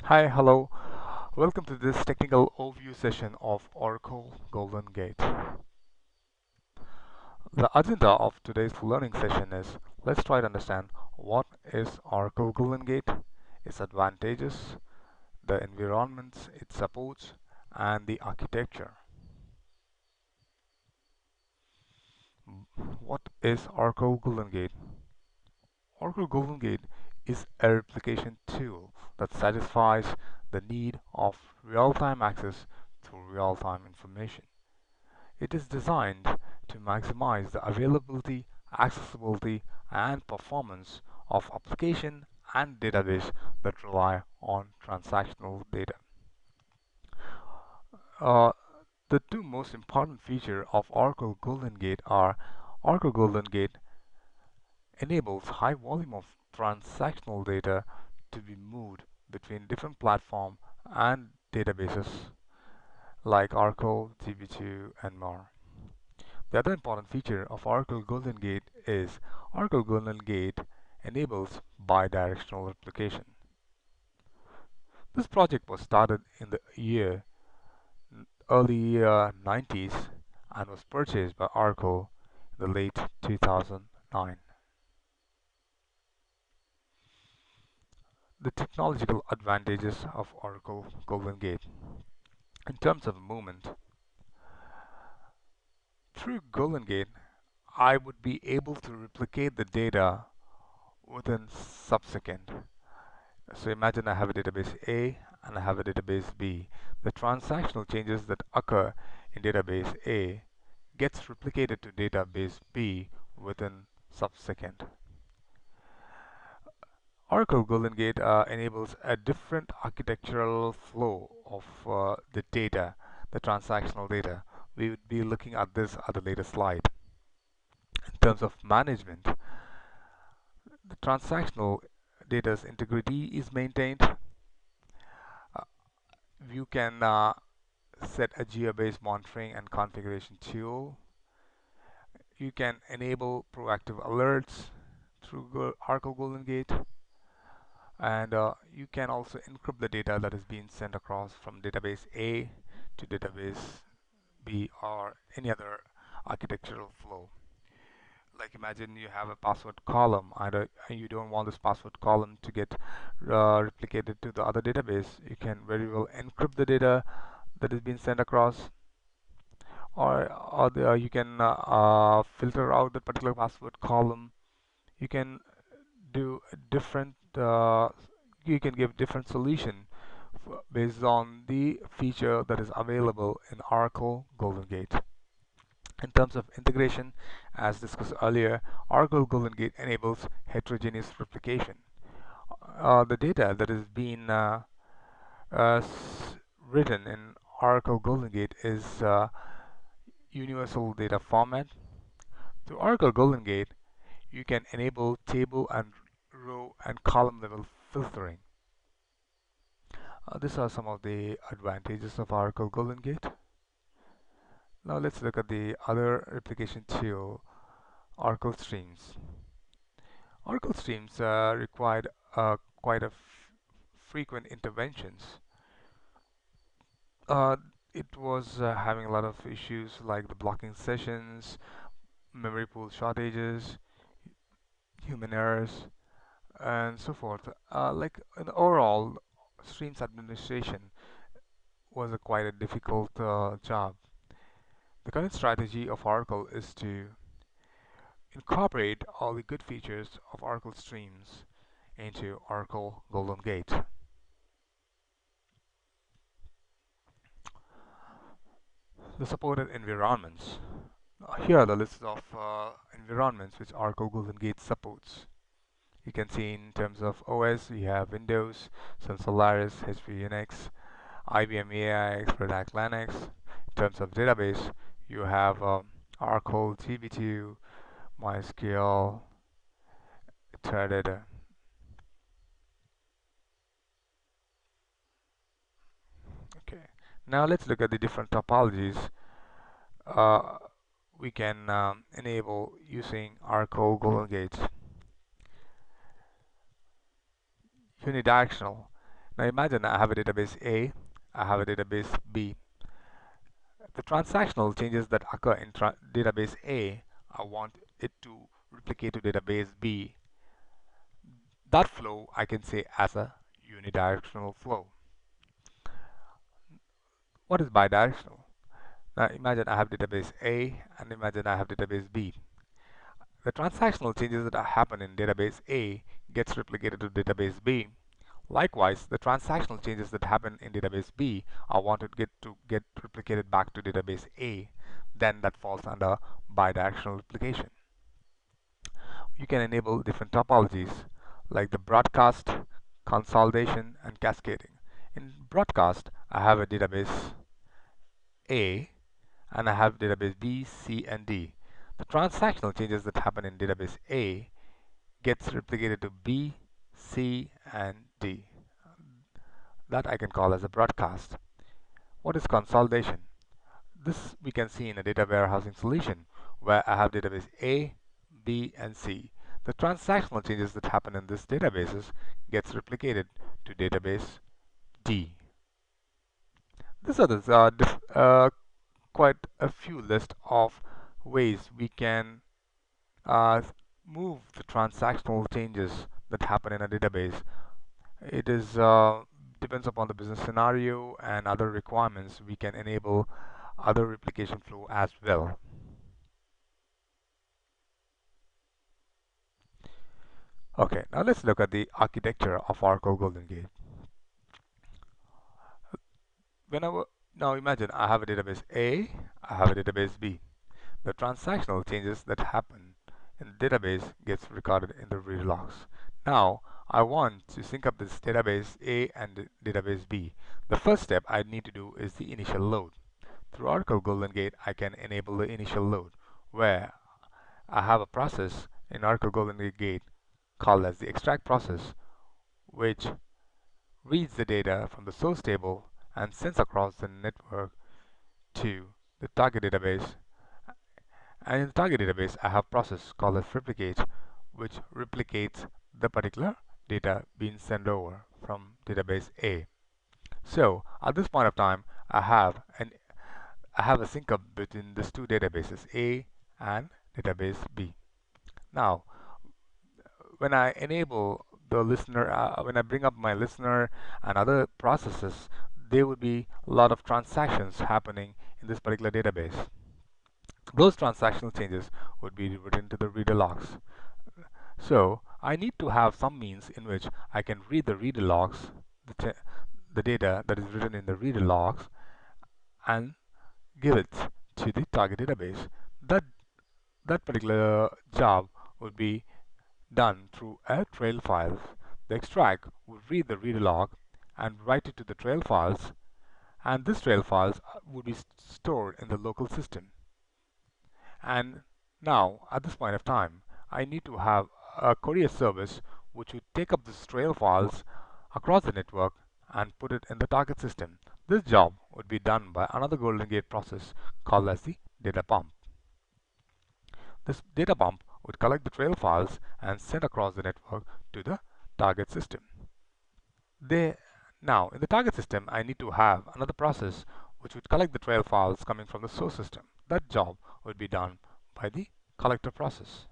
Hi, hello. Welcome to this technical overview session of Oracle Golden Gate. The agenda of today's learning session is let's try to understand what is Oracle Golden Gate, its advantages, the environments it supports, and the architecture. What is Oracle Golden Gate? Oracle Golden Gate is a replication tool that satisfies the need of real-time access to real-time information. It is designed to maximize the availability, accessibility, and performance of application and database that rely on transactional data. Uh, the two most important features of Oracle Golden Gate are Oracle Golden Gate enables high volume of transactional data to be moved between different platforms and databases like Oracle, DB2, and more. The other important feature of Oracle Golden Gate is Oracle Golden Gate enables bidirectional replication. This project was started in the early 90s and was purchased by Oracle in the late 2009. The technological advantages of Oracle Golden Gate. In terms of movement, through Golden Gate, I would be able to replicate the data within sub-second. So imagine I have a database A and I have a database B. The transactional changes that occur in database A gets replicated to database B within sub-second. Oracle Golden Gate enables a different architectural flow of the data, the transactional data. We would be looking at this at a later slide. In terms of management, the transactional data's integrity is maintained. You can set a geo-based monitoring and configuration tool. You can enable proactive alerts through Oracle Golden Gate, and you can also encrypt the data that is being sent across from database A to database B or any other architectural flow. Like imagine you have a password column and you don't want this password column to get replicated to the other database. You can very well encrypt the data that is being sent across, or you can filter out that particular password column. You can do different you can give different solution based on the feature that is available in Oracle Golden Gate. In terms of integration, as discussed earlier, Oracle Golden Gate enables heterogeneous replication. The data that is being uh, written in Oracle Golden Gate is universal data format. Through Oracle Golden Gate, you can enable table and row and column level filtering. These are some of the advantages of Oracle Golden Gate. Now let's look at the other replication tool, Oracle Streams. Oracle Streams required quite a frequent interventions. Uh, it was having a lot of issues like the blocking sessions, memory pool shortages, human errors, and so forth. Like in overall, streams administration was a quite a difficult job. The current strategy of Oracle is to incorporate all the good features of Oracle Streams into Oracle Golden Gate. The supported environments. Here are the list of environments which Oracle Golden Gate supports. You can see in terms of OS, we have Windows, Sun Solaris, HP Unix, IBM AIX, Red Hat Linux. In terms of database, you have Oracle, DB2, MySQL, Teradata. Okay. Now let's look at the different topologies uh, we can enable using Oracle Golden Gates. Unidirectional. Now imagine I have a database A, I have a database B. The transactional changes that occur in database A, I want it to replicate to database B. That flow I can say as a unidirectional flow. What is bidirectional? Now imagine I have database A and imagine I have database B. The transactional changes that happen in database A gets replicated to database B. Likewise, the transactional changes that happen in database B are wanted to get replicated back to database A. Then that falls under bidirectional replication. You can enable different topologies like the broadcast, consolidation, and cascading. In broadcast, I have a database A and I have database B, C, and D. The transactional changes that happen in database A gets replicated to B, C, and D. That I can call as a broadcast. What is consolidation? This we can see in a data warehousing solution where I have database A, B, and C. The transactional changes that happen in this databases gets replicated to database D. These are quite a few list of ways we can uh, move the transactional changes that happen in a database. It is depends upon the business scenario and other requirements. We can enable other replication flow as well. Okay, now let's look at the architecture of Oracle Golden Gate. Whenever Now imagine I have a database A, I have a database B. The transactional changes that happen in the database gets recorded in the read logs. Now I want to sync up this database A and database B. The first step I need to do is the initial load. Through Oracle Golden Gate, I can enable the initial load where I have a process in Oracle Golden Gate called as the extract process, which reads the data from the source table and sends across the network to the target database. And in the target database, I have a process called as replicate, which replicates the particular data being sent over from database A. So at this point of time, I have a sync up between these two databases, A and database B. Now, when I enable the listener, when I bring up my listener and other processes, there would be a lot of transactions happening in this particular database. Those transactional changes would be written to the reader logs. So I need to have some means in which I can read the reader logs, the data that is written in the reader logs, and give it to the target database. That particular job would be done through a trail file. The extract would read the reader log and write it to the trail files, and this trail files would be stored in the local system. And now, at this point of time, I need to have a courier service which would take up these trail files across the network and put it in the target system. This job would be done by another Golden Gate process called as the data pump. This data pump would collect the trail files and send across the network to the target system. Now, in the target system, I need to have another process which would collect the trail files coming from the source system. That job would be done by the collector process.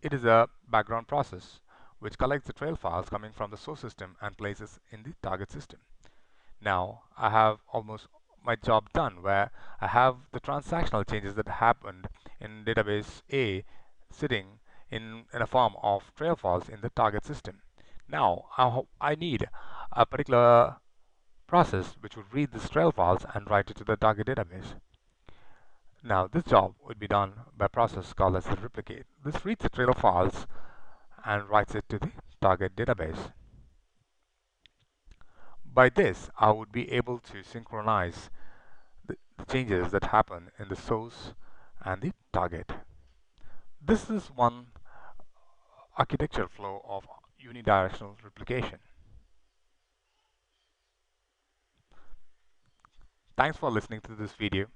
It is a background process which collects the trail files coming from the source system and places in the target system. Now I have almost my job done where I have the transactional changes that happened in database A sitting in a form of trail files in the target system. Now I need a particular process which would read these trail files and write it to the target database. Now this job would be done by a process called as the replicate. This reads the trail files and writes it to the target database. By this, I would be able to synchronize the changes that happen in the source and the target. This is one architecture flow of unidirectional replication. Thanks for listening to this video.